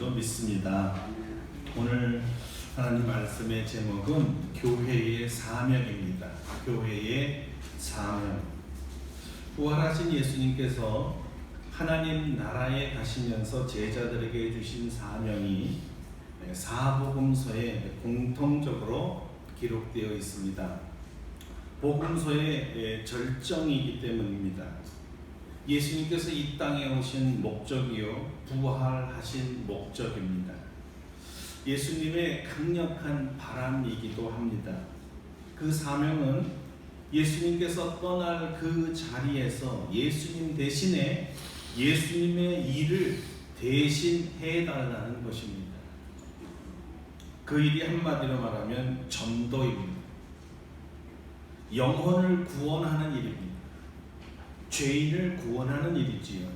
줄로 믿습니다. 오늘 하나님 말씀의 제목은 교회의 사명입니다. 교회의 사명. 부활하신 예수님께서 하나님 나라에 가시면서 제자들에게 주신 사명이 사복음서에 공통적으로 기록되어 있습니다. 복음서의 절정이기 때문입니다. 예수님께서 이 땅에 오신 목적이요, 부활하신 목적입니다. 예수님의 강력한 바람이기도 합니다. 그 사명은 예수님께서 떠날 그 자리에서 예수님 대신에 예수님의 일을 대신 해달라는 것입니다. 그 일이 한마디로 말하면 전도입니다. 영혼을 구원하는 일입니다. 죄인을 구원하는 일이지요.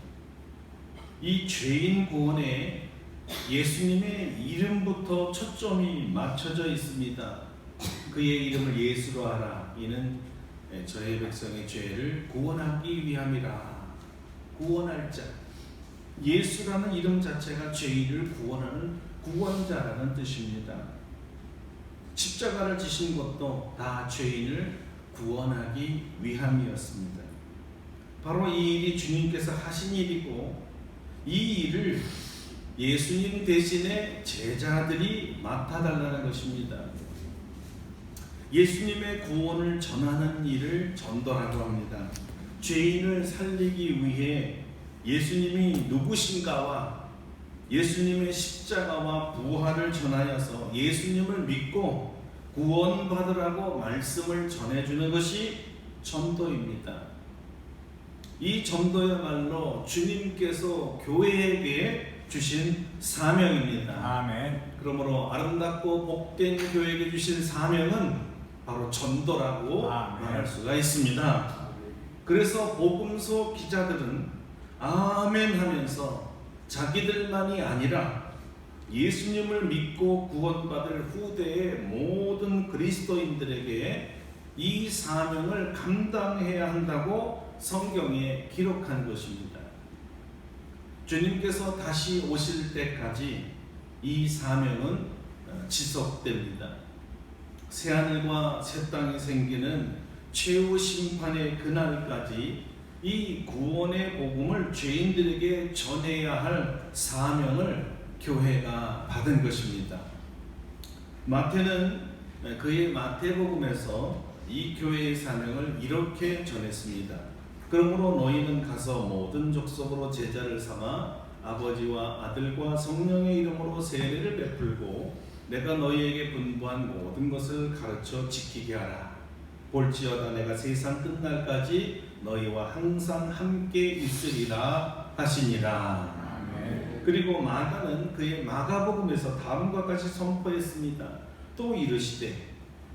이 죄인 구원에 예수님의 이름부터 초점이 맞춰져 있습니다. 그의 이름을 예수로 하라. 이는 저의 백성의 죄를 구원하기 위함이라. 구원할 자. 예수라는 이름 자체가 죄인을 구원하는 구원자라는 뜻입니다. 십자가를 지신 것도 다 죄인을 구원하기 위함이었습니다. 바로 이 일이 주님께서 하신 일이고, 이 일을 예수님 대신에 제자들이 맡아달라는 것입니다. 예수님의 구원을 전하는 일을 전도라고 합니다. 죄인을 살리기 위해 예수님이 누구신가와 예수님의 십자가와 부활을 전하여서 예수님을 믿고 구원받으라고 말씀을 전해주는 것이 전도입니다. 이 전도야말로 주님께서 교회에게 주신 사명입니다. 아멘. 그러므로 아름답고 복된 교회에게 주신 사명은 바로 전도라고 말할 수가 있습니다. 그래서 복음서 기자들은 아멘 하면서 자기들만이 아니라 예수님을 믿고 구원받을 후대의 모든 그리스도인들에게 이 사명을 감당해야 한다고 성경에 기록한 것입니다. 주님께서 다시 오실 때까지 이 사명은 지속됩니다. 새하늘과 새 땅이 생기는 최후 심판의 그날까지 이 구원의 복음을 죄인들에게 전해야 할 사명을 교회가 받은 것입니다. 마태는 그의 마태복음에서 이 교회의 사명을 이렇게 전했습니다. 그러므로 너희는 가서 모든 족속으로 제자를 삼아 아버지와 아들과 성령의 이름으로 세례를 베풀고 내가 너희에게 분부한 모든 것을 가르쳐 지키게 하라. 볼지어다 내가 세상 끝날까지 너희와 항상 함께 있으리라 하시니라. 아멘. 그리고 마가는 그의 마가복음에서 다음과 같이 선포했습니다. 또 이르시되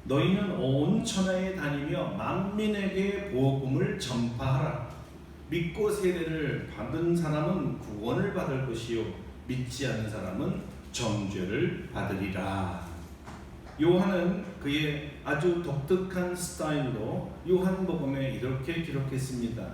너희는 온 천하에 다니며 만민에게 복음을 전파하라. 믿고 세례를 받은 사람은 구원을 받을 것이요 믿지 않는 사람은 정죄를 받으리라. 요한은 그의 아주 독특한 스타일로 요한복음에 이렇게 기록했습니다.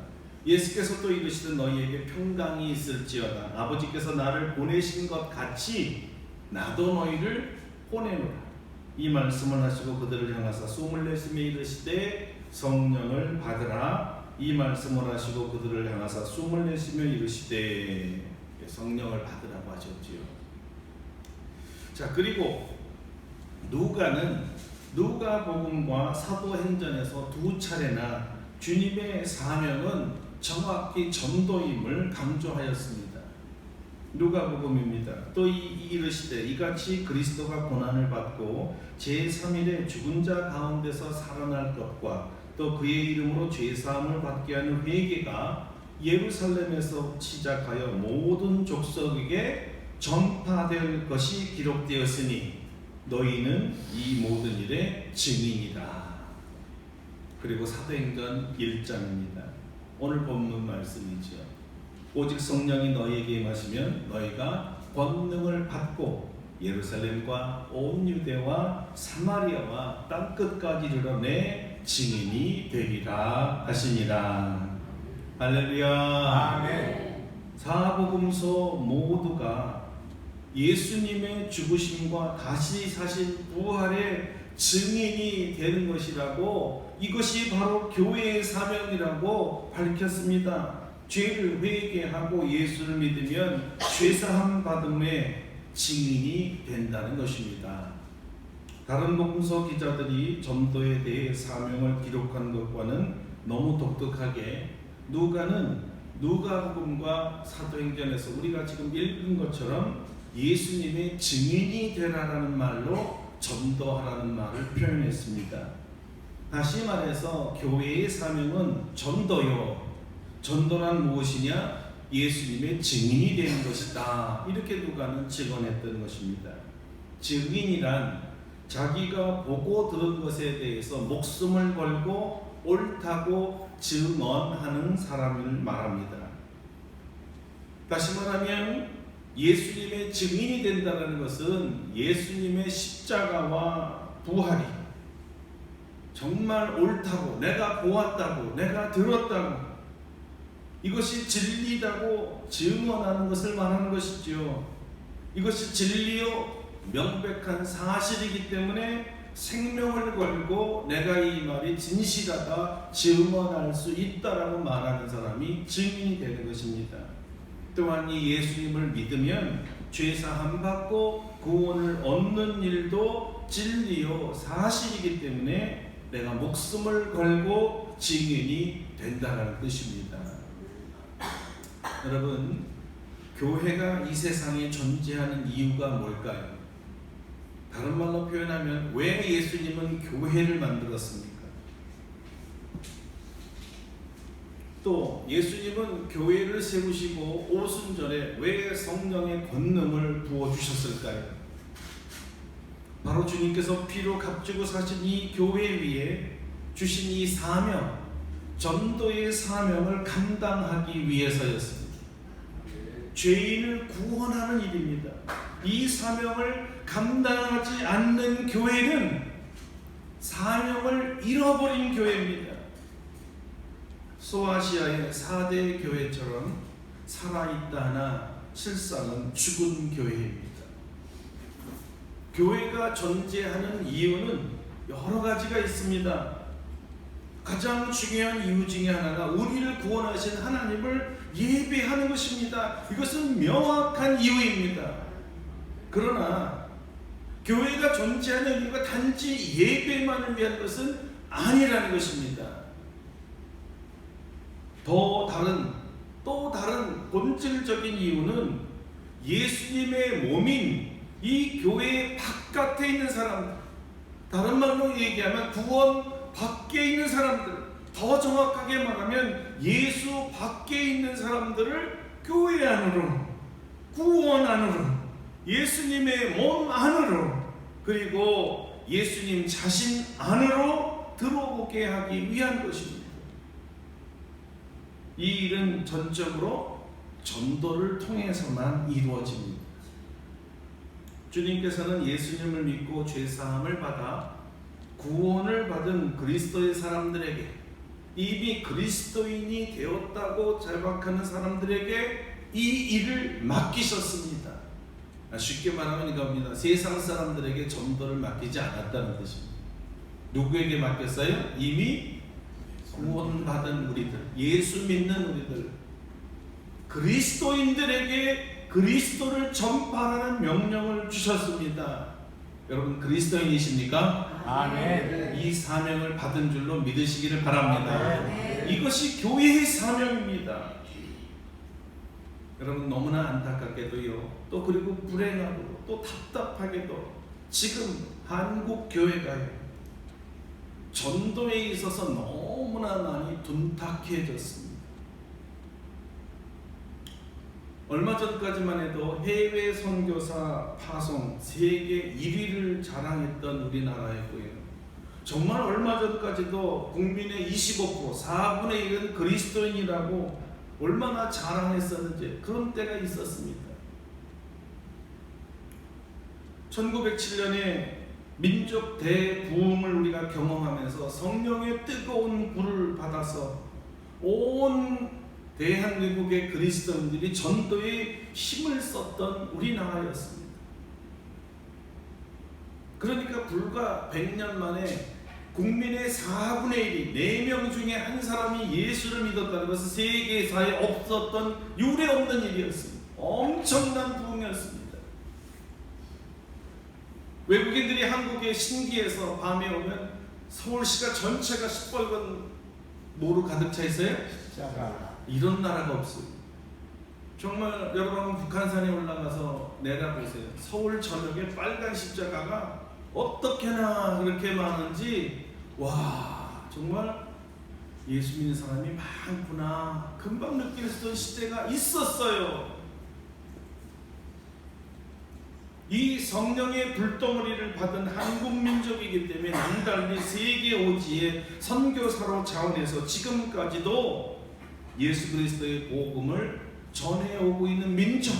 예수께서 또 이르시되 너희에게 평강이 있을지어다. 아버지께서 나를 보내신 것 같이 나도 너희를 보내노라. 이 말씀을 하시고 그들을 향하사 숨을 내쉬며 이르시되 성령을 받으라. 이 말씀을 하시고 그들을 향하사 숨을 내쉬며 이르시되 성령을 받으라고 하셨지요. 자, 그리고 누가는 누가복음과 사도행전에서 두 차례나 주님의 사명은 정확히 전도임을 강조하였습니다. 누가복음입니다. 또 이르시되 이같이 그리스도가 고난을 받고 제3일에 죽은 자 가운데서 살아날 것과 또 그의 이름으로 죄사함을 받게 하는 회개가 예루살렘에서 시작하여 모든 족속에게 전파될 것이 기록되었으니 너희는 이 모든 일의 증인이다. 그리고 사도행전 1장입니다. 오늘 본문 말씀이지요. 오직 성령이 너희에게 임하시면 너희가 권능을 받고 예루살렘과 온 유대와 사마리아와 땅끝까지 이르러 내 증인이 되리라 하시니라. 할렐루야. 아멘. 사복음서 모두가 예수님의 죽으심과 다시 사신 부활의 증인이 되는 것이라고, 이것이 바로 교회의 사명이라고 밝혔습니다. 죄를 회개하고 예수를 믿으면 죄사함 받음의 증인이 된다는 것입니다. 다른 복음서 기자들이 전도에 대해 사명을 기록한 것과는 너무 독특하게 누가는 누가복음과 사도행전에서 우리가 지금 읽은 것처럼 예수님의 증인이 되라라는 말로 전도하라는 말을 표현했습니다. 다시 말해서 교회의 사명은 전도요. 전도란 무엇이냐? 예수님의 증인이 되는 것이다. 이렇게 누가는 증언했던 것입니다. 증인이란 자기가 보고 들은 것에 대해서 목숨을 걸고 옳다고 증언하는 사람을 말합니다. 다시 말하면 예수님의 증인이 된다는 것은 예수님의 십자가와 부활이 정말 옳다고, 내가 보았다고, 내가 들었다고, 이것이 진리다고 증언하는 것을 말하는 것이죠. 이것이 진리요 명백한 사실이기 때문에 생명을 걸고 내가 이 말이 진실하다 증언할 수 있다라고 말하는 사람이 증인이 되는 것입니다. 또한 이 예수님을 믿으면 죄사함 받고 구원을 얻는 일도 진리요 사실이기 때문에 내가 목숨을 걸고 증인이 된다는 뜻입니다. 여러분, 교회가 이 세상에 존재하는 이유가 뭘까요? 다른 말로 표현하면 왜 예수님은 교회를 만들었습니까? 또 예수님은 교회를 세우시고 오순절에 왜 성령의 권능을 부어주셨을까요? 바로 주님께서 피로 값주고 사신 이 교회 위에 주신 이 사명, 전도의 사명을 감당하기 위해서였습니다. 죄인을 구원하는 일입니다. 이 사명을 감당하지 않는 교회는 사명을 잃어버린 교회입니다. 소아시아의 4대 교회처럼 살아있다나 실상은 죽은 교회입니다. 교회가 존재하는 이유는 여러 가지가 있습니다. 가장 중요한 이유 중에 하나가 우리를 구원하신 하나님을 예배하는 것입니다. 이것은 명확한 이유입니다. 그러나 교회가 존재하는 이유가 단지 예배만을 위한 것은 아니라는 것입니다. 또 다른 본질적인 이유는 예수님의 몸인 이 교회 바깥에 있는 사람들, 다른 말로 얘기하면 구원 밖에 있는 사람들, 더 정확하게 말하면 예수 밖에 있는 사람들을 교회 안으로, 구원 안으로, 예수님의 몸 안으로, 그리고 예수님 자신 안으로 들어오게 하기 위한 것입니다. 이 일은 전적으로 전도를 통해서만 이루어집니다. 주님께서는 예수님을 믿고 죄사함을 받아 구원을 받은 그리스도의 사람들에게, 이미 그리스도인이 되었다고 자박하는 사람들에게 이 일을 맡기셨습니다. 쉽게 말하면 이겁니다. 세상 사람들에게 전도를 맡기지 않았다는 뜻입니다. 누구에게 맡겼어요? 이미 구원받은 우리들, 예수 믿는 우리들, 그리스도인들에게 그리스도를 전파하는 명령을 주셨습니다. 여러분 그리스도인이십니까? 아멘. 이 사명을 받은 줄로 믿으시기를 바랍니다. 아멘. 이것이 교회의 사명입니다. 여러분 너무나 안타깝게도요, 또 그리고 불행하고 또 답답하게도 지금 한국 교회가요, 전도에 있어서 너무나 많이 둔탁해졌습니다. 얼마 전까지만 해도 해외 선교사 파송 세계 1위를 자랑했던 우리나라였고요. 정말 얼마 전까지도 국민의 25%, 4분의 1은 그리스도인이라고 얼마나 자랑했었는지 그런 때가 있었습니다. 1907년에 민족 대부흥을 우리가 경험하면서 성령의 뜨거운 불을 받아서 온 대한민국의 그리스도인들이 전도에 힘을 썼던 우리나라였습니다. 그러니까 불과 100년 만에 국민의 4분의 1이 4명 중에 한 사람이 예수를 믿었다는 것은 세계사에 없었던 유례없는 일이었습니다. 엄청난 부흥이었습니다. 외국인들이 한국에 신기해서 밤에 오면 서울시가 전체가 시뻘건 노루 가득 차 있어요? 이런 나라가 없어요. 정말 여러분 북한산에 올라가서 내다보세요. 서울 저녁에 빨간 십자가가 어떻게나 그렇게 많은지, 와, 정말 예수 믿는 사람이 많구나 금방 느낄 수 있는 시대가 있었어요. 이 성령의 불덩어리를 받은 한국 민족이기 때문에 남달리 세계 오지의 선교사로 자원해서 지금까지도 예수 그리스도의 복음을 전해오고 있는 민족,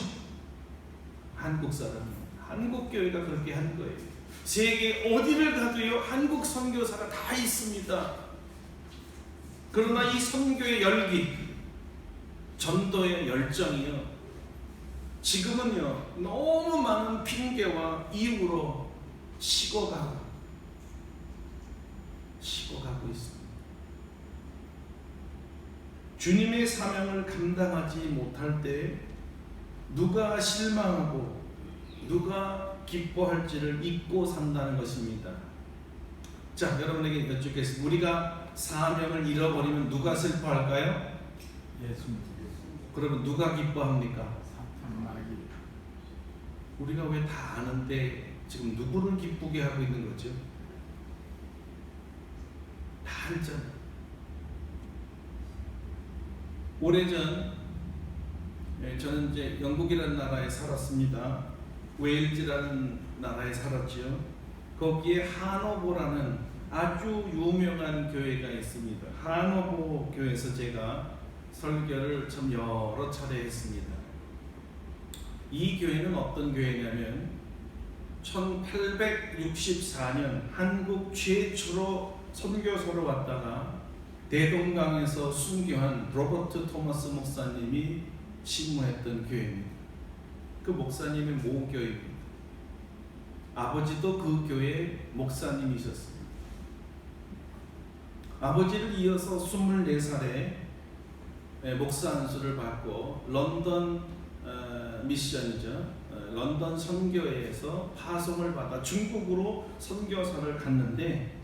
한국 사람, 한국 교회가 그렇게 한 거예요. 세계 어디를 가도요 한국 선교사가 다 있습니다. 그러나 이 선교의 열기, 전도의 열정이요, 지금은요 너무 많은 핑계와 이유로 식어가고 있습니다. 주님의 사명을 감당하지 못할 때 누가 실망하고 누가 기뻐할지를 잊고 산다는 것입니다. 자, 여러분에게 여쭙겠습니다. 우리가 사명을 잃어버리면 누가 슬퍼할까요? 예수님. 그러면 누가 기뻐합니까? 우리가 왜 다 아는데 지금 누구를 기쁘게 하고 있는 거죠? 다 알잖아요. 오래전 저는 이제 영국이라는 나라에 살았습니다. 웨일즈라는 나라에 살았죠. 거기에 하노버라는 아주 유명한 교회가 있습니다. 하노버 교회에서 제가 설교를 참 여러 차례 했습니다. 이 교회는 어떤 교회냐면 1864년 한국 최초로 선교사로 왔다가 대동강에서 순교한 로버트 토마스 목사님이 신무했던 교회입니다. 그 목사님의 모교입니다. 아버지도 그 교회 목사님이셨습니다. 아버지를 이어서 24살에 목사 안수를 받고 런던 미션이죠. 런던 선교회에서 파송을 받아 중국으로 선교사를 갔는데,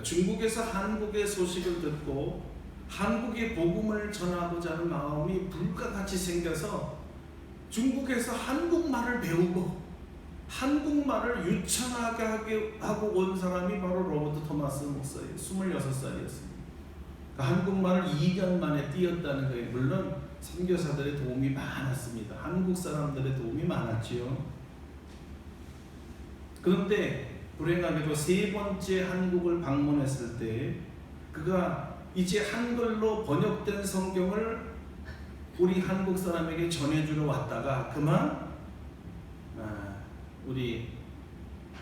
중국에서 한국의 소식을 듣고 한국의 복음을 전하고자 하는 마음이 불같이 생겨서 중국에서 한국말을 배우고 한국말을 유창하게 하고 온 사람이 바로 로버트 토마스 목사예요. 26살이었습니다. 한국말을 2년 만에 띄었다는 거예요. 물론 선교사들의 도움이 많았습니다. 한국 사람들의 도움이 많았지요. 그런데 불행하게도 3번째 한국을 방문했을 때 그가 이제 한글로 번역된 성경을 우리 한국 사람에게 전해주러 왔다가 그만 우리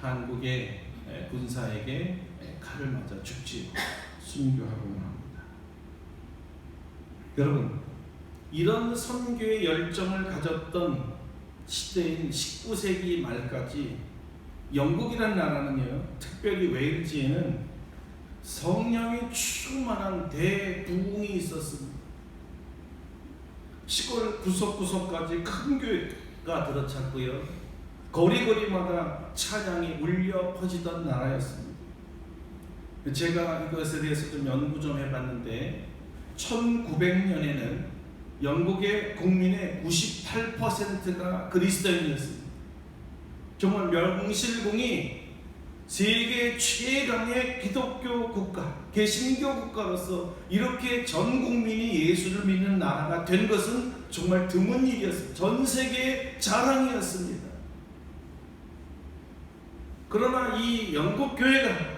한국의 군사에게 칼을 맞아 죽지, 순교하고 합니다. 여러분, 이런 선교의 열정을 가졌던 시대인 19세기 말까지 영국이라는 나라는요, 특별히 웨일즈에는 성령이 충만한 대부흥이 있었습니다. 시골 구석구석까지 큰 교회가 들어찼고요, 거리거리마다 찬양이 울려 퍼지던 나라였습니다. 제가 이것에 대해서 좀 연구 좀 해봤는데 1900년에는 영국의 국민의 98%가 그리스도인이었습니다. 정말 명실공히 세계 최강의 기독교 국가, 개신교 국가로서 이렇게 전 국민이 예수를 믿는 나라가 된 것은 정말 드문 일이었습니다. 전 세계의 자랑이었습니다. 그러나 이 영국 교회가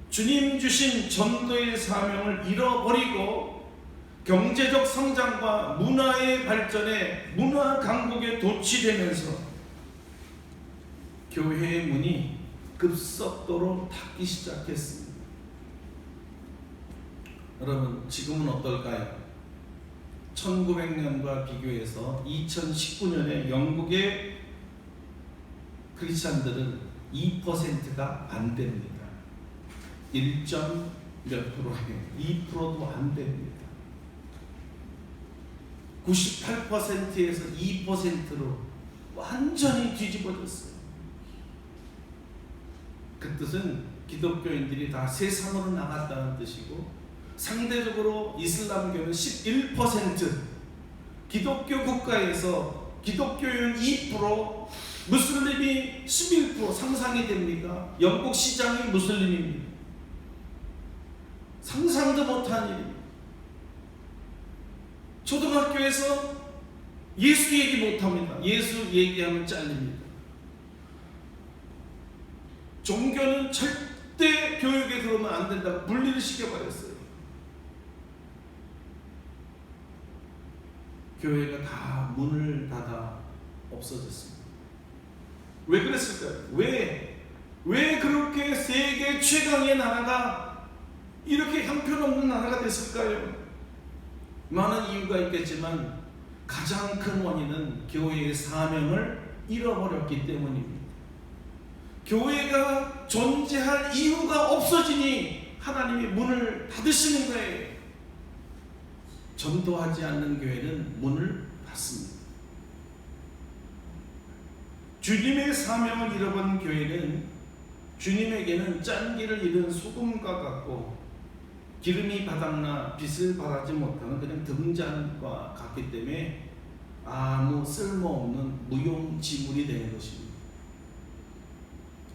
주님 주신 전도의 사명을 잃어버리고 경제적 성장과 문화의 발전에, 문화 강국에 도취되면서 교회의 문이 급속도로 닫기 시작했습니다. 여러분, 지금은 어떨까요? 1900년과 비교해서 2019년에 영국의 크리스찬들은 2%가 안 됩니다. 1점 몇 프로에 2%도 안 됩니다. 98%에서 2%로 완전히 뒤집어졌어요. 그 뜻은 기독교인들이 다 세상으로 나갔다는 뜻이고, 상대적으로 이슬람교는 11%, 기독교 국가에서 기독교인 2%, 무슬림이 11%. 상상이 됩니까? 영국 시장이 무슬림입니다. 상상도 못한 일입니다. 초등학교에서 예수 얘기 못합니다. 예수 얘기하면 잘립니다. 종교는 절대 교육에 들어오면 안 된다고 분리를 시켜버렸어요. 교회가 다 문을 닫아 없어졌습니다. 왜 그랬을까요? 왜 그렇게 세계 최강의 나라가 이렇게 형편없는 나라가 됐을까요? 많은 이유가 있겠지만 가장 큰 원인은 교회의 사명을 잃어버렸기 때문입니다. 교회가 존재할 이유가 없어지니 하나님이 문을 닫으시는 거예요. 전도하지 않는 교회는 문을 닫습니다. 주님의 사명을 잃어버린 교회는 주님에게는 짠기를 잃은 소금과 같고, 기름이 바닥나 빛을 발하지 못하는 그냥 등잔과 같기 때문에 아무 쓸모없는 무용지물이 되는 것입니다.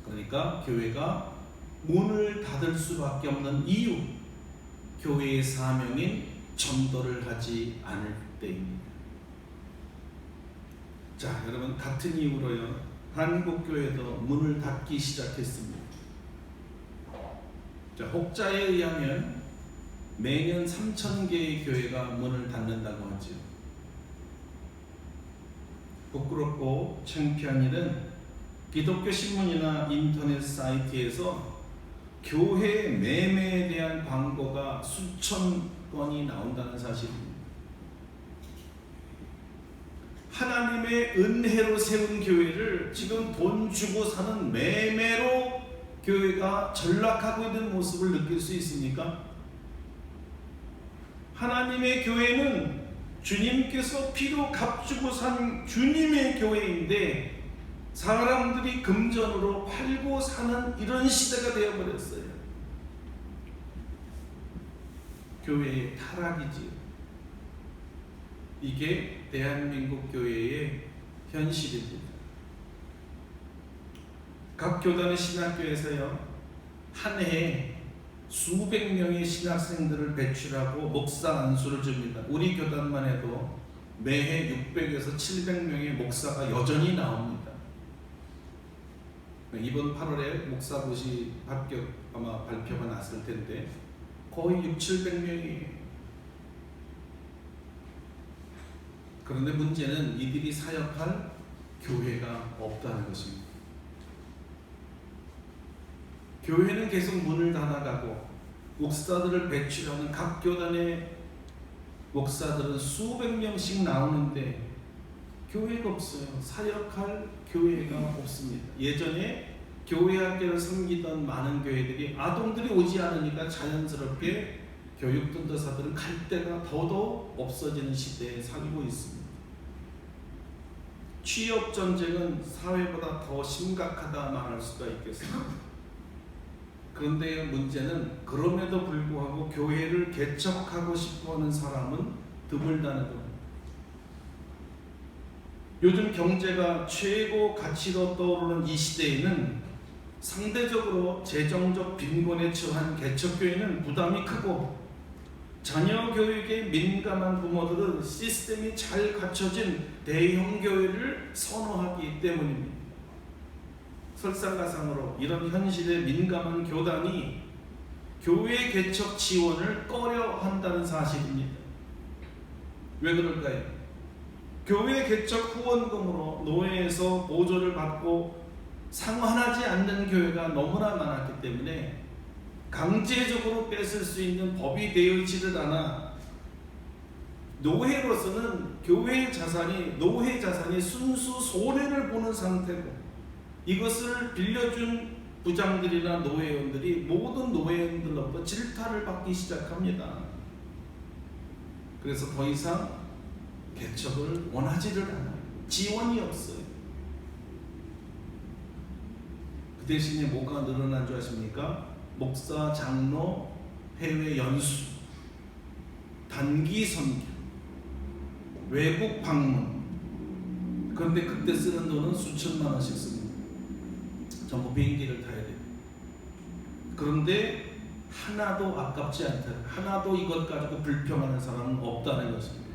그러니까 교회가 문을 닫을 수밖에 없는 이유, 교회의 사명인 전도를 하지 않을 때입니다. 자, 여러분, 같은 이유로요, 한국교회도 문을 닫기 시작했습니다. 자, 혹자에 의하면 매년 3,000개의 교회가 문을 닫는다고 하죠. 부끄럽고 창피한 일은 기독교 신문이나 인터넷 사이트에서 교회 매매에 대한 광고가 수천 건이 나온다는 사실입니다. 하나님의 은혜로 세운 교회를 지금 돈 주고 사는 매매로 교회가 전락하고 있는 모습을 느낄 수 있습니까? 하나님의 교회는 주님께서 피로 값주고 산 주님의 교회인데 사람들이 금전으로 팔고 사는 이런 시대가 되어버렸어요. 교회의 타락이지요. 이게 대한민국 교회의 현실입니다. 각 교단의 신학교에서요, 한 해에 수백 명의 신학생들을 배출하고 목사 안수를 줍니다. 우리 교단만 해도 매해 600에서 700명의 목사가 여전히 나옵니다. 이번 8월에 목사고시 합격 아마 발표가 났을 텐데 거의 600~700명이에요. 그런데 문제는 이들이 사역할 교회가 없다는 것입니다. 교회는 계속 문을 닫아가고 목사들을 배출하는 각 교단의 목사들은 수백 명씩 나오는데 교회가 없어요. 사역할 교회가 없습니다. 예전에 교회 학교를 섬기던 많은 교회들이 아동들이 오지 않으니까 자연스럽게 교육전도사들은 갈 데가 더더욱 없어지는 시대에 살고 있습니다. 취업 전쟁은 사회보다 더 심각하다 말할 수가 있겠습니다. 그런데 문제는 그럼에도 불구하고 교회를 개척하고 싶어하는 사람은 드물다는 겁니다. 요즘 경제가 최고 가치로 떠오르는 이 시대에는 상대적으로 재정적 빈곤에 처한 개척교회는 부담이 크고, 자녀 교육에 민감한 부모들은 시스템이 잘 갖춰진 대형 교회를 선호하기 때문입니다. 설상가상으로 이런 현실에 민감한 교단이 교회 개척 지원을 꺼려한다는 사실입니다. 왜 그럴까요? 교회 개척 후원금으로 노회에서 보조를 받고 상환하지 않는 교회가 너무나 많았기 때문에 강제적으로 뺏을 수 있는 법이 되어 있지를 않아 노회로서는 노회 자산이 순수 손해를 보는 상태고, 이것을 빌려준 부장들이나 노회원들이 모든 노회원들로부터 질타를 받기 시작합니다. 그래서 더 이상 개척을 원하지를 않아요. 지원이 없어요. 그 대신에 뭐가 늘어난 줄 아십니까? 목사, 장로, 해외 연수, 단기 선교, 외국 방문. 그런데 그때 쓰는 돈은 수천만 원씩 씁니다. 전부 비행기를 타야 돼요. 그런데 하나도 아깝지 않다. 하나도 이것 가지고 불평하는 사람은 없다는 것입니다.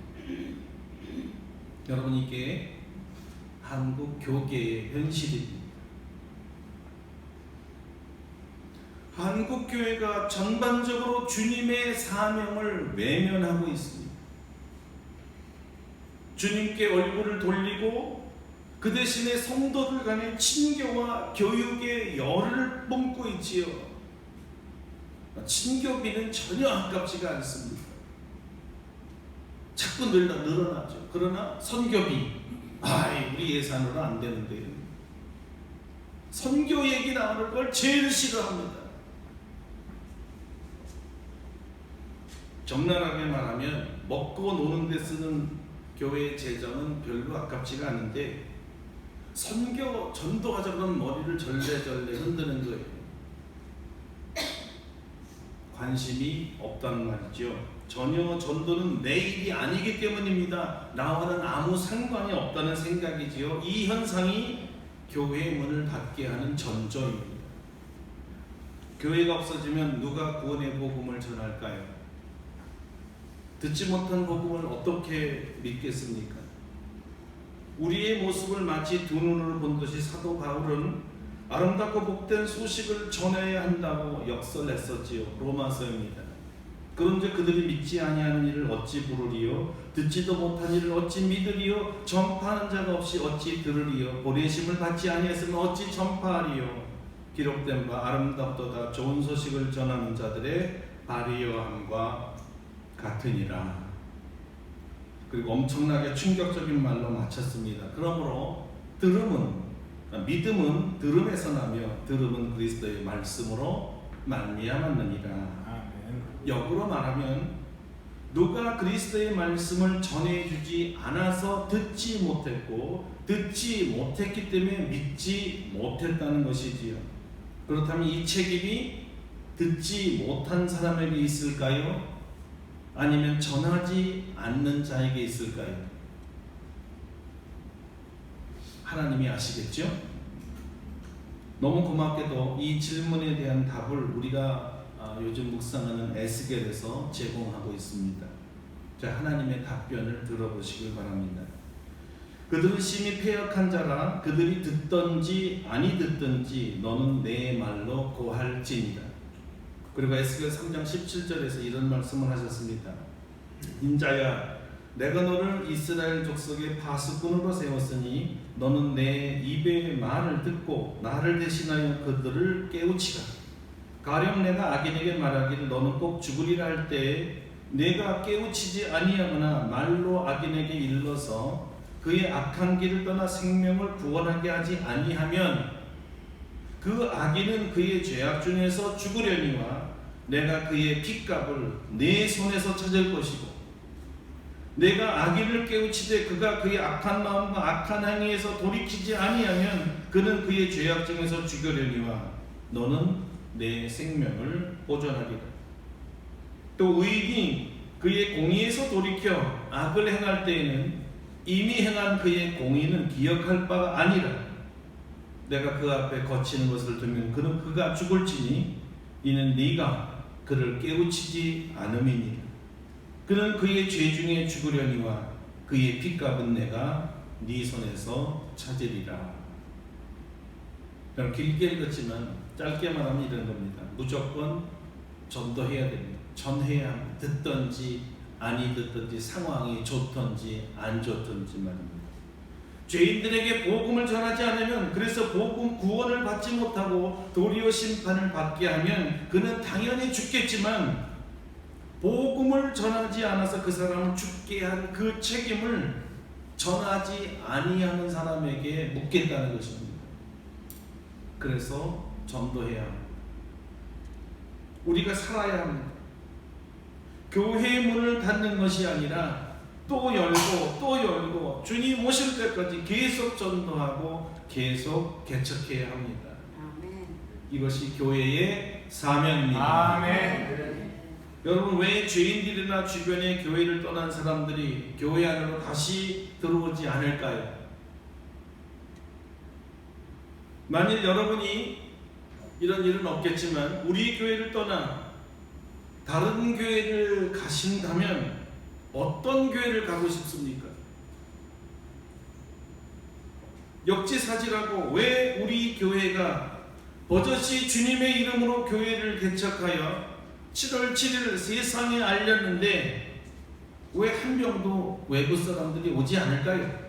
여러분, 이게 한국 교계의 현실입니다. 한국 교회가 전반적으로 주님의 사명을 외면하고 있습니다. 주님께 얼굴을 돌리고 그 대신에 성도들 간의 친교와 교육의 열을 뿜고 있지요. 친교비는 전혀 아깝지가 않습니다. 자꾸 늘어나죠. 그러나 선교비, 우리 예산으로 안 되는데, 선교 얘기 나오는 걸 제일 싫어합니다. 적나라하게 말하면 먹고 노는 데 쓰는 교회 재정은 별로 아깝지가 않은데, 선교 전도하자 그러면 머리를 절레절레 흔드는 거예요. 관심이 없다는 말이죠. 전혀 전도는 내 일이 아니기 때문입니다. 나와는 아무 상관이 없다는 생각이지요. 이 현상이 교회의 문을 닫게 하는 전조입니다. 교회가 없어지면 누가 구원의 복음을 전할까요? 듣지 못한 복음을 어떻게 믿겠습니까? 우리의 모습을 마치 두 눈으로 본 듯이 사도 바울은 아름답고 복된 소식을 전해야 한다고 역설했었지요. 로마서입니다. 그런데 그들이 믿지 아니하는 일을 어찌 부르리요? 듣지도 못한 일을 어찌 믿으리요? 전파하는 자가 없이 어찌 들으리요? 보내심을 받지 아니했으면 어찌 전파하리요? 기록된 바 아름답도다 좋은 소식을 전하는 자들의 발휘여함과 같으니라. 그리고 엄청나게 충격적인 말로 마쳤습니다. 그러므로 믿음은 들음에서 나며 들음은 그리스도의 말씀으로 말미암았느니라. 역으로 말하면 누가 그리스도의 말씀을 전해주지 않아서 듣지 못했고 듣지 못했기 때문에 믿지 못했다는 것이지요. 그렇다면 이 책임이 듣지 못한 사람에게 있을까요? 아니면 전하지 않는 자에게 있을까요? 하나님이 아시겠죠? 너무 고맙게도 이 질문에 대한 답을 우리가 요즘 묵상하는 에스겔에서 제공하고 있습니다. 자, 하나님의 답변을 들어보시길 바랍니다. 그들은 심히 패역한 자라. 그들이 듣든지 아니 듣든지 너는 내 말로 고할지니라. 그리고 에스겔 3장 17절에서 이런 말씀을 하셨습니다. 인자야, 내가 너를 이스라엘 족속의 파수꾼으로 세웠으니 너는 내 입의 말을 듣고 나를 대신하여 그들을 깨우치라. 가령 내가 악인에게 말하기를 너는 꼭 죽으리라 할 때에 내가 깨우치지 아니하거나 말로 악인에게 일러서 그의 악한 길을 떠나 생명을 구원하게 하지 아니하면 그 악인은 그의 죄악 중에서 죽으려니와 내가 그의 핏값을 내 손에서 찾을 것이고 내가 악인을 깨우치되 그가 그의 악한 마음과 악한 행위에서 돌이키지 아니하면 그는 그의 죄악 중에서 죽으려니와 너는 내 생명을 보존하리라. 또 의인이 그의 공의에서 돌이켜 악을 행할 때에는 이미 행한 그의 공의는 기억할 바가 아니라 내가 그 앞에 거치는 것을 두면 그는 그가 죽을지니 이는 네가 그를 깨우치지 않음이니라. 그는 그의 죄 중에 죽으려니와 그의 핏값은 내가 네 손에서 찾으리라. 그럼 길게 읽었지만 짧게 말하면 이런 겁니다. 무조건 전도해야 됩니다. 전해야 합니다. 듣든지 아니 듣든지 상황이 좋든지 안 좋든지 말입니다. 죄인들에게 복음을 전하지 않으면 그래서 복음 구원을 받지 못하고 도리어 심판을 받게 하면 그는 당연히 죽겠지만 복음을 전하지 않아서 그 사람을 죽게 한 그 책임을 전하지 아니하는 사람에게 묻겠다는 것입니다. 그래서 전도해야 합니다. 우리가 살아야 합니다. 교회의 문을 닫는 것이 아니라 또 열고 또 열고 주님 오실 때까지 계속 전도하고 계속 개척해야 합니다. 아멘. 이것이 교회의 사명입니다. 아멘. 여러분, 왜 죄인들이나 주변의 교회를 떠난 사람들이 교회 안으로 다시 들어오지 않을까요? 만일 여러분이 이런 일은 없겠지만 우리 교회를 떠나 다른 교회를 가신다면 어떤 교회를 가고 싶습니까? 역지사지라고 왜 우리 교회가 버젓이 주님의 이름으로 교회를 개척하여 7월 7일 세상에 알렸는데 왜 한 명도 외부 사람들이 오지 않을까요?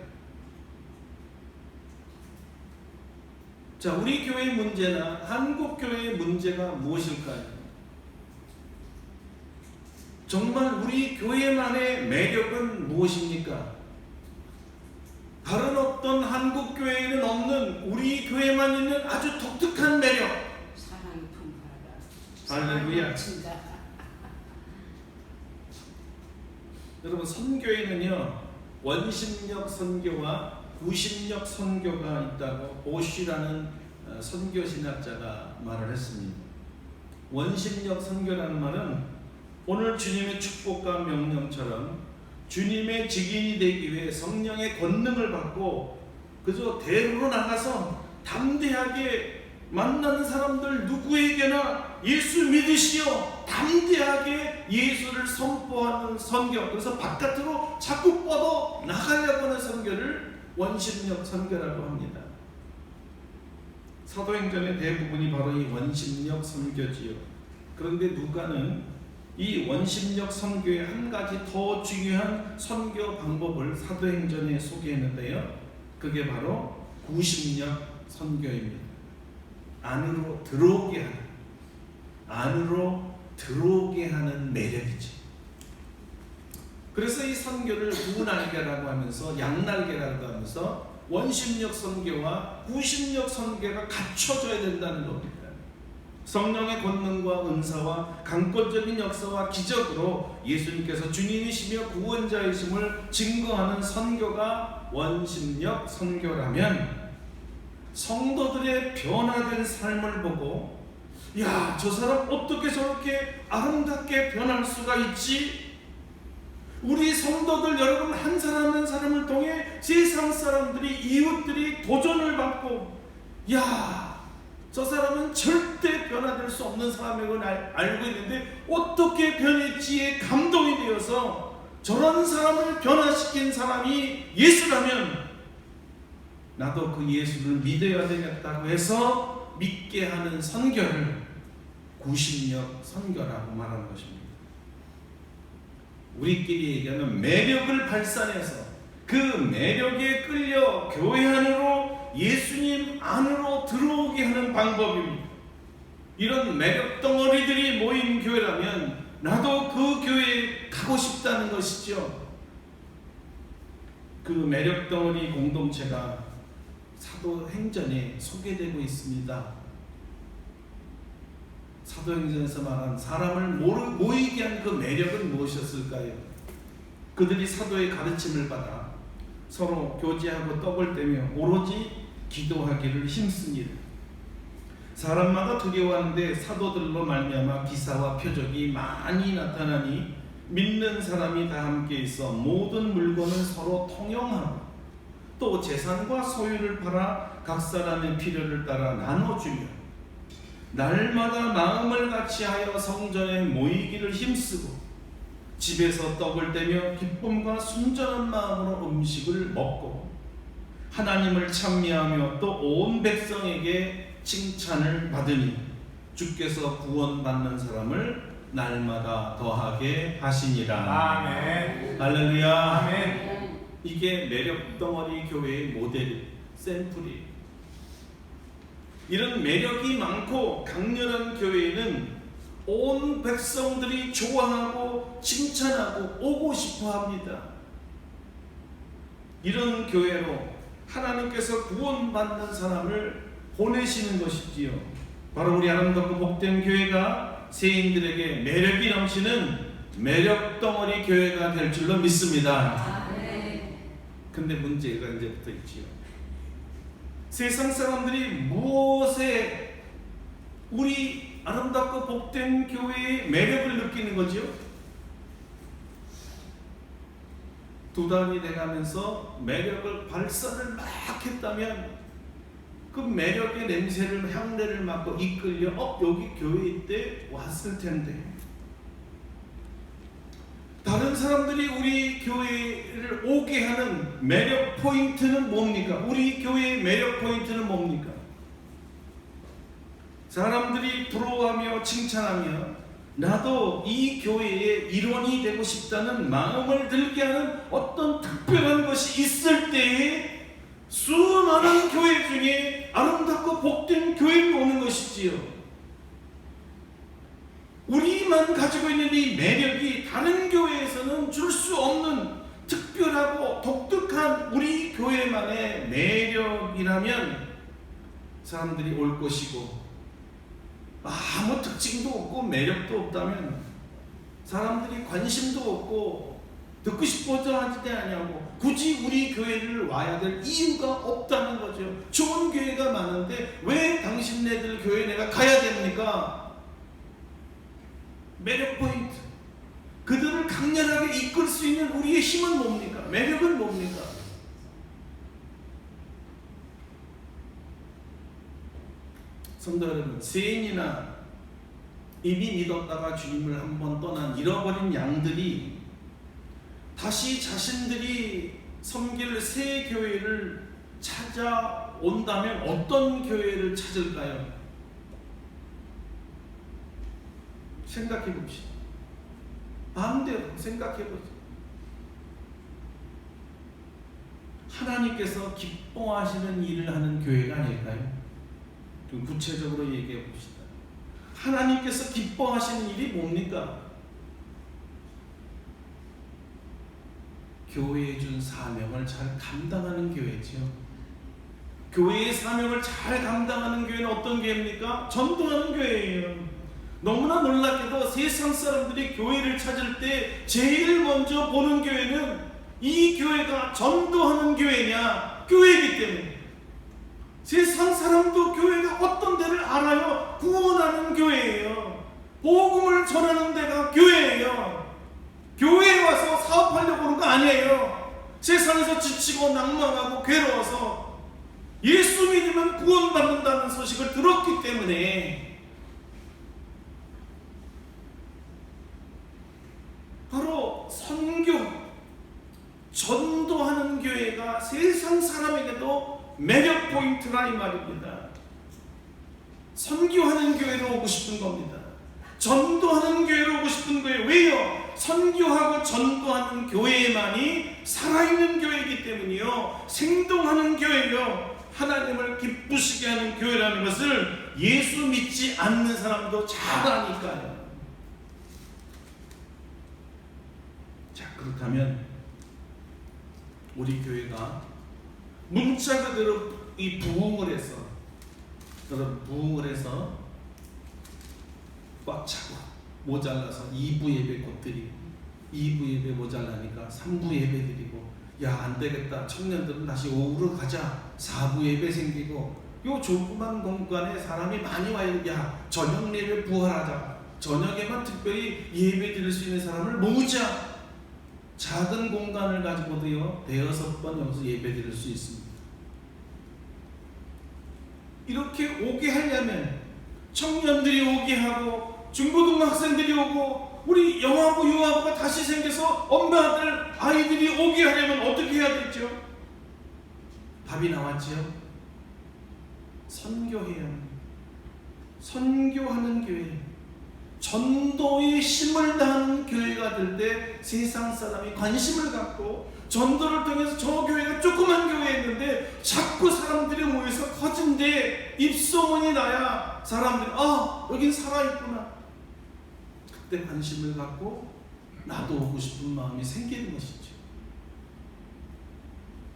자, 우리 교회의 문제나 한국 교회의 문제가 무엇일까요? 정말 우리 교회만의 매력은 무엇입니까? 다른 어떤 한국 교회에는 없는 우리 교회만 있는 아주 독특한 매력. 사랑이 풍부하다. 할렐루야. 넘친다. 여러분, 선교에는요 원심력 선교와 구심력 선교가 있다고 오쉬라는 선교 신학자가 말을 했습니다. 원심력 선교라는 말은 오늘 주님의 축복과 명령처럼 주님의 직인이 되기 위해 성령의 권능을 받고 그저 대로로 나가서 담대하게 만나는 사람들 누구에게나 예수 믿으시오 담대하게 예수를 선포하는 선교, 그래서 바깥으로 자꾸 뻗어 나가려고 하는 선교를 원심력 선교라고 합니다. 사도행전의 대부분이 바로 이 원심력 선교지요. 그런데 누가는 이 원심력 선교의 한 가지 더 중요한 선교 방법을 사도행전에 소개했는데요. 그게 바로 구심력 선교입니다. 안으로 들어오게 하는 매력이죠. 그래서 이 선교를 두 날개라고 하면서 양날개라고 하면서 원심력 선교와 구심력 선교가 갖춰져야 된다는 겁니다. 성령의 권능과 은사와 강권적인 역사와 기적으로 예수님께서 주님이시며 구원자이심을 증거하는 선교가 원심력 선교라면 성도들의 변화된 삶을 보고 야, 저 사람 어떻게 저렇게 아름답게 변할 수가 있지? 우리 성도들 여러분 한 사람 한 사람을 통해 세상 사람들이 이웃들이 도전을 받고 야, 저 사람은 절대 변화될 수 없는 사람이라고 알고 있는데 어떻게 변했지에 감동이 되어서 저런 사람을 변화시킨 사람이 예수라면 나도 그 예수를 믿어야 되겠다고 해서 믿게 하는 선교를 구심력 선교라고 말하는 것입니다. 우리끼리 얘기하면 매력을 발산해서 그 매력에 끌려 교회 안으로 예수님 안으로 들어오게 하는 방법입니다. 이런 매력 덩어리들이 모인 교회라면 나도 그 교회에 가고 싶다는 것이죠. 그 매력 덩어리 공동체가 사도행전에 소개되고 있습니다. 사도행전에서 말한 사람을 모이게 한 그 매력은 무엇이었을까요? 그들이 사도의 가르침을 받아 서로 교제하고 떡을 떼며 오로지 기도하기를 힘씁니다. 사람마다 두려워하는데 사도들로 말미암아 기사와 표적이 많이 나타나니 믿는 사람이 다 함께 있어 모든 물건을 서로 통용하고 또 재산과 소유를 팔아 각 사람의 필요를 따라 나눠주며 날마다 마음을 같이하여 성전에 모이기를 힘쓰고 집에서 떡을 떼며 기쁨과 순전한 마음으로 음식을 먹고 하나님을 찬미하며 또 온 백성에게 칭찬을 받으니 주께서 구원받는 사람을 날마다 더하게 하시니라. 아멘. 할렐루야. 아멘. 이게 매력덩어리 교회의 모델, 샘플이에요. 이런 매력이 많고 강렬한 교회에는 온 백성들이 좋아하고 칭찬하고 오고 싶어 합니다. 이런 교회로 하나님께서 구원받는 사람을 보내시는 것이지요. 바로 우리 아름답고 복된 교회가 세인들에게 매력이 넘치는 매력 덩어리 교회가 될 줄로 믿습니다. 근데 문제가 이제부터 있지요. 세상 사람들이 무엇에 우리 아름답고 복된 교회의 매력을 느끼는 거지요? 두 달이 돼가면서 매력을 발산을 막 했다면 그 매력의 냄새를 향내를 맡고 이끌려 여기 교회 때 왔을 텐데, 다른 사람들이 우리 교회를 오게 하는 매력 포인트는 뭡니까? 우리 교회의 매력 포인트는 뭡니까? 사람들이 부러워하며 칭찬하며 나도 이 교회의 일원이 되고 싶다는 마음을 들게 하는 어떤 특별한 것이 있을 때에 수많은 교회 중에 아름답고 복된 교회를 오는 것이지요. 우리만 가지고 있는 이 매력이 다른 교회에서는 줄 수 없는 특별하고 독특한 우리 교회만의 매력이라면 사람들이 올 것이고, 아무 특징도 없고 매력도 없다면 사람들이 관심도 없고 듣고 싶어도 하지 않냐고 굳이 우리 교회를 와야 될 이유가 없다는 거죠. 좋은 교회가 많은데 왜 당신네들 교회 내가 가야 됩니까? 매력 포인트. 그들을 강렬하게 이끌 수 있는 우리의 힘은 뭡니까? 매력은 뭡니까? 성도 여러분, 세인이나 이미 믿었다가 주님을 한번 떠난 잃어버린 양들이 다시 자신들이 섬길 새 교회를 찾아온다면 어떤 교회를 찾을까요? 생각해 봅시다. 마음대로 생각해 보세요. 하나님께서 기뻐하시는 일을 하는 교회가 아닐까요? 좀 구체적으로 얘기해 봅시다. 하나님께서 기뻐하시는 일이 뭡니까? 교회에 준 사명을 잘 감당하는 교회죠. 교회의 사명을 잘 감당하는 교회는 어떤 교회입니까? 전도하는 교회예요. 너무나 놀랍게도 세상 사람들이 교회를 찾을 때 제일 먼저 보는 교회는 이 교회가 전도하는 교회냐, 교회이기 때문에. 세상 사람도 교회가 어떤 데를 알아요. 구원하는 교회예요. 복음을 전하는 데가 교회예요. 교회에 와서 사업하려고 그런 거 아니에요. 세상에서 지치고 낭망하고 괴로워서 예수 믿으면 구원받는다는 소식을 들었기 때문에 바로 선교, 전도하는 교회가 세상 사람에게도 매력 포인트라 이 말입니다. 선교하는 교회로 오고 싶은 겁니다. 전도하는 교회로 오고 싶은 거예요. 왜요? 선교하고 전도하는 교회만이 살아있는 교회이기 때문이요. 생동하는 교회요. 하나님을 기쁘시게 하는 교회라는 것을 예수 믿지 않는 사람도 잘 아니까요. 자, 그렇다면 우리 교회가 문자 그대로 이 부흥을 해서, 여러분 부흥을 해서 꽉 차고 모자라서 2부 예배 곧 드리고 2부 예배 모자라니까 3부 예배 드리고, 야 안되겠다 청년들은 다시 오후로 가자 4부 예배 생기고, 요 조그만 공간에 사람이 많이 와요. 야 저녁 예배 부활하자, 저녁에만 특별히 예배 드릴 수 있는 사람을 모으자. 작은 공간을 가지고도요 5-6번 여기서 예배 드릴 수 있습니다. 이렇게 오게 하려면 청년들이 오게 하고 중고등학생들이 오고 우리 영아부 유아부가 다시 생겨서 엄마들 아이들이 오게 하려면 어떻게 해야 되죠? 답이 나왔지요. 선교해야 합니다. 선교하는 교회, 전도의 힘을 다하는 교회가 될 때 세상 사람이 관심을 갖고, 전도를 통해서 저 교회가 조그만 교회였는데 자꾸 사람들이 모여서 커진데 입소문이 나야 사람들이 여긴 살아있구나. 그때 관심을 갖고 나도 오고 싶은 마음이 생기는 것이죠.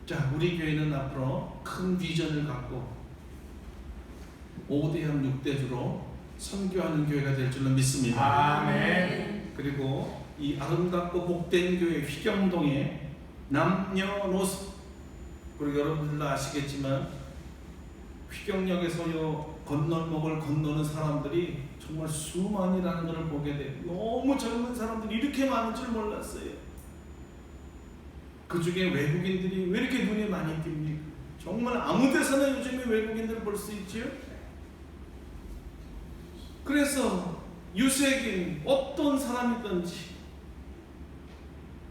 자, 우리 교회는 앞으로 큰 비전을 갖고 5대함 6대주로 선교하는 교회가 될 줄로 믿습니다. 아멘. 그리고 이 아름답고 복된 교회 휘경동에 남녀노소, 그리고 여러분들도 아시겠지만 휘경역에서 건널목을 건너는 사람들이 정말 수만이라는 것을 보게 돼요. 너무 젊은 사람들이 이렇게 많은 줄 몰랐어요. 그 중에 외국인들이 왜 이렇게 눈에 많이 띕니까? 정말 아무 데서나 요즘에 외국인들을 볼 수 있지요. 그래서 유색인 어떤 사람이든지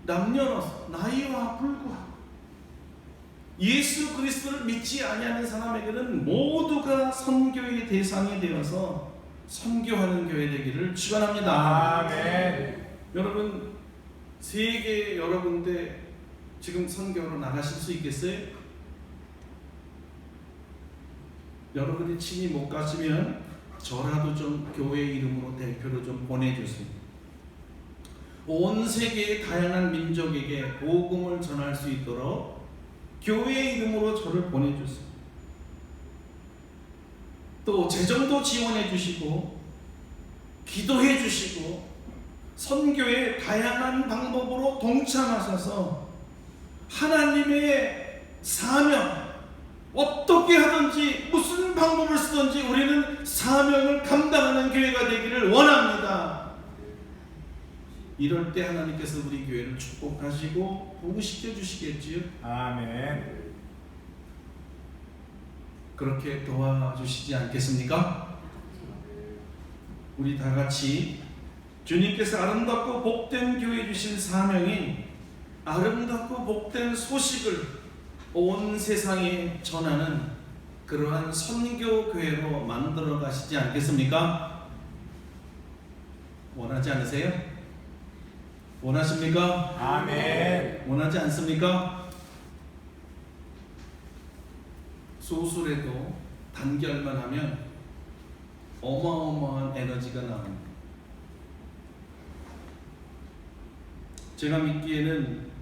남녀노소 나이와 불구하고 예수 그리스도를 믿지 아니하는 사람에게는 모두가 선교의 대상이 되어서 선교하는 교회 되기를 축원합니다. 아멘. 여러분 세계 여러 군데 지금 선교로 나가실 수 있겠어요? 여러분이 친히 못 가시면 저라도 좀 교회 이름으로 대표로 좀 보내주세요. 온 세계의 다양한 민족에게 복음을 전할 수 있도록 교회 이름으로 저를 보내주세요. 또 재정도 지원해 주시고 기도해 주시고 선교의 다양한 방법으로 동참하셔서 하나님의 사명, 어떻게 하든지 무슨 방법을 쓰든지 우리는 사명을 감당하는 교회가 되기를 원합니다. 이럴 때 하나님께서 우리 교회를 축복하시고 부흥시켜 주시겠지요. 아멘. 그렇게 도와주시지 않겠습니까? 우리 다 같이 주님께서 아름답고 복된 교회 주신 사명인 아름답고 복된 소식을 온 세상에 전하는 그러한 선교 교회로 만들어 가시지 않겠습니까? 원하지 않으세요? 원하십니까? 아멘. 원하지 않습니까? 소술에도 단결만 하면 어마어마한 에너지가 나옵니다. 제가 믿기에는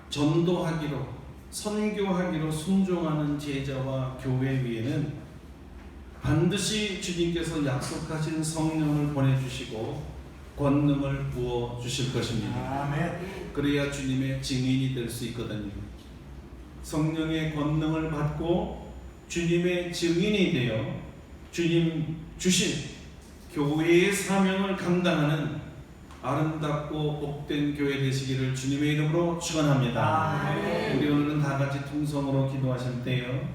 전도하기로 선교하기로 순종하는 제자와 교회 위에는 반드시 주님께서 약속하신 성령을 보내주시고 권능을 부어 주실 것입니다. 아멘. 그래야 주님의 증인이 될 수 있거든요. 성령의 권능을 받고 주님의 증인이 되어 주님 주신 교회의 사명을 감당하는 아름답고 복된 교회 되시기를 주님의 이름으로 축원합니다. 아멘. 우리 오늘은 다 같이 통성으로 기도하실 때요,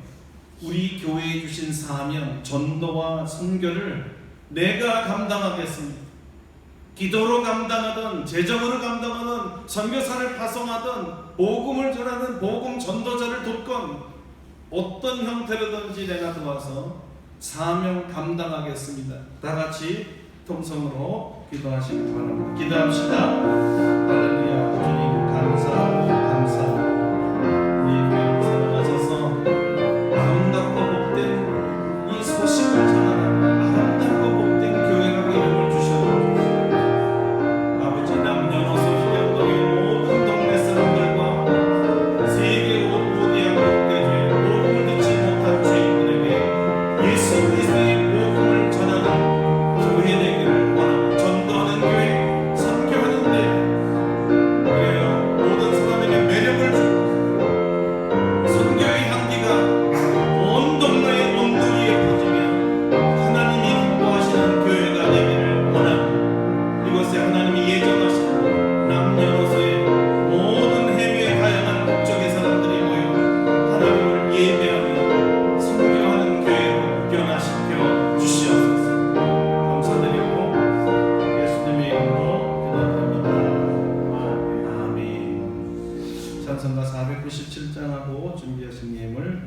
우리 교회에 주신 사명, 전도와 선교를 내가 감당하겠습니다. 기도로 감당하든 재정으로 감당하든 선교사를 파송하든 복음을 전하는 복음 전도자를 돕건 어떤 형태로든지 내가 도와서 사명 감당하겠습니다. 다 같이 통성으로 기도하시기 바랍니다. 기도합시다. 할렐루야. 주님 감사하고 감사합니다. 우리 교회를 사랑하셔서 아름답고 복된 이 소식을 전하는 아름답고 복된 교회라고 이름을 주셨습니다. 아버지, 남녀노소 휘경동의 모든 동네 사람들과 세계 5대양 6대주의 복음을 듣지 못한 죄인들에게 예수 그리스도의 복음을 전하는 교회 되기를 원합니다. 전도하는 교회, 선교하는 데 그래요. 모든 사람에게 매력을 주고 선교의 향기가 온 동네의 온누리에 퍼지며 하나님이 기뻐하시는 교회가 되기를 원합니다. 이곳에 하나님이 예정하신 남녀노소의 모든 해외의 다양한 국적의 사람들이 모여 하나님을 예배하며 선교하는 교회로 변화시켜 주시옵소서. 감사드리고 예수님의 이름으로 기도드립니다. 아멘. 찬송가 497장하고 준비하신 예물